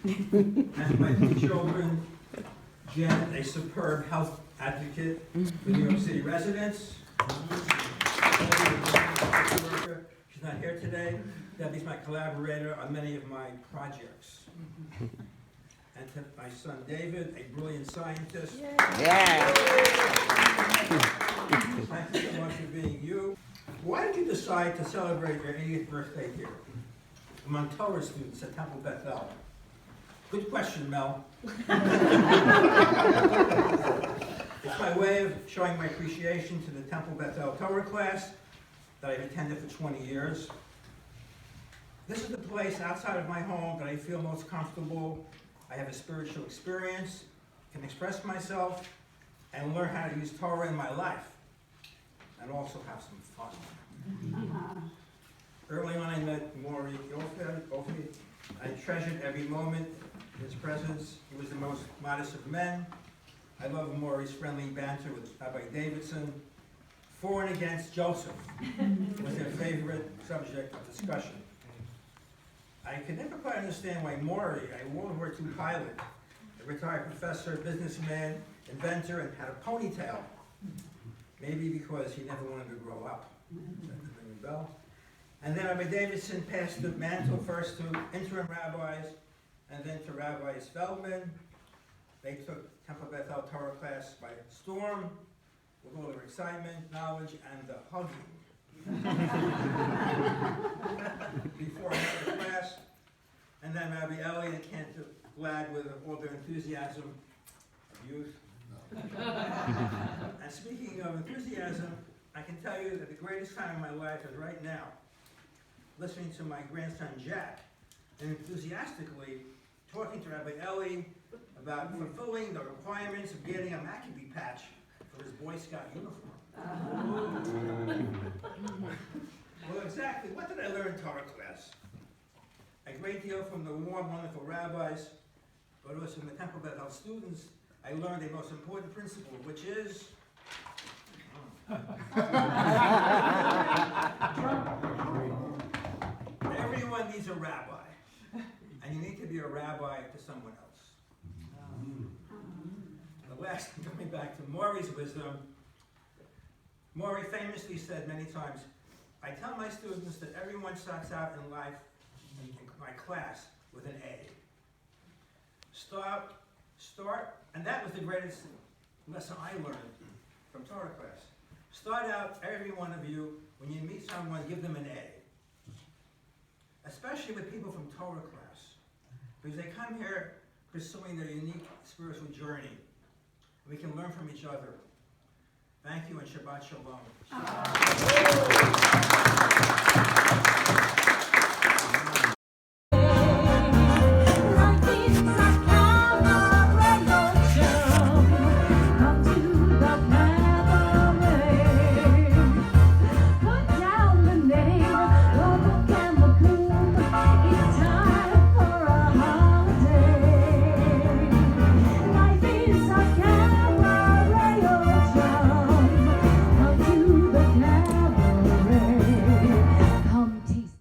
And my two children, Jen, a superb health advocate for New York City residents. She's not here today. Debbie's my collaborator on many of my projects. And to my son David, a brilliant scientist. Yeah. Thank you so much for being you. Why did you decide to celebrate your 80th birthday here among Torah students at Temple Beth-El? Good question, Mel. It's my way of showing my appreciation to the Temple Beth-El Torah Class that I've attended for 20 years. This is the place outside of my home that I feel most comfortable. I have a spiritual experience, can express myself, and learn how to use Torah in my life, and also have some fun. Early on, I met Maury Yofi. I treasured every moment in his presence. He was the most modest of men. I love Maury's friendly banter with Rabbi Davidson. For and against Joseph was their favorite subject of discussion. I could never quite understand why Maury, a World War II pilot, a retired professor, businessman, inventor, and had a ponytail. Maybe because he never wanted to grow up. Bell. And then Rabbi Davidson passed the mantle first to interim rabbis and then to Rabbi Feldman. They took Temple Beth-El Torah class by storm with all their excitement, knowledge, and the hugging. Before another class, and then Rabbi Eli and Cantor glad with all their enthusiasm of youth. And speaking of enthusiasm, I can tell you that the greatest time of my life is right now, listening to my grandson Jack, and enthusiastically talking to Rabbi Eli about fulfilling the requirements of getting a Maccabee patch for his Boy Scout uniform. Well, exactly, what did I learn in Torah class? A great deal from the warm, wonderful rabbis, but also from the Temple Beth-El students. I learned a most important principle, which is everyone needs a rabbi, and you need to be a rabbi to someone else. The last, coming back to Maury's wisdom, Maury famously said many times, I tell my students that everyone starts out in life, in my class, with an A. Start, and that was the greatest lesson I learned from Torah class. Start out, every one of you, when you meet someone, give them an A. Especially with people from Torah class. Because they come here pursuing their unique spiritual journey. We can learn from each other. Thank you and Shabbat Shalom.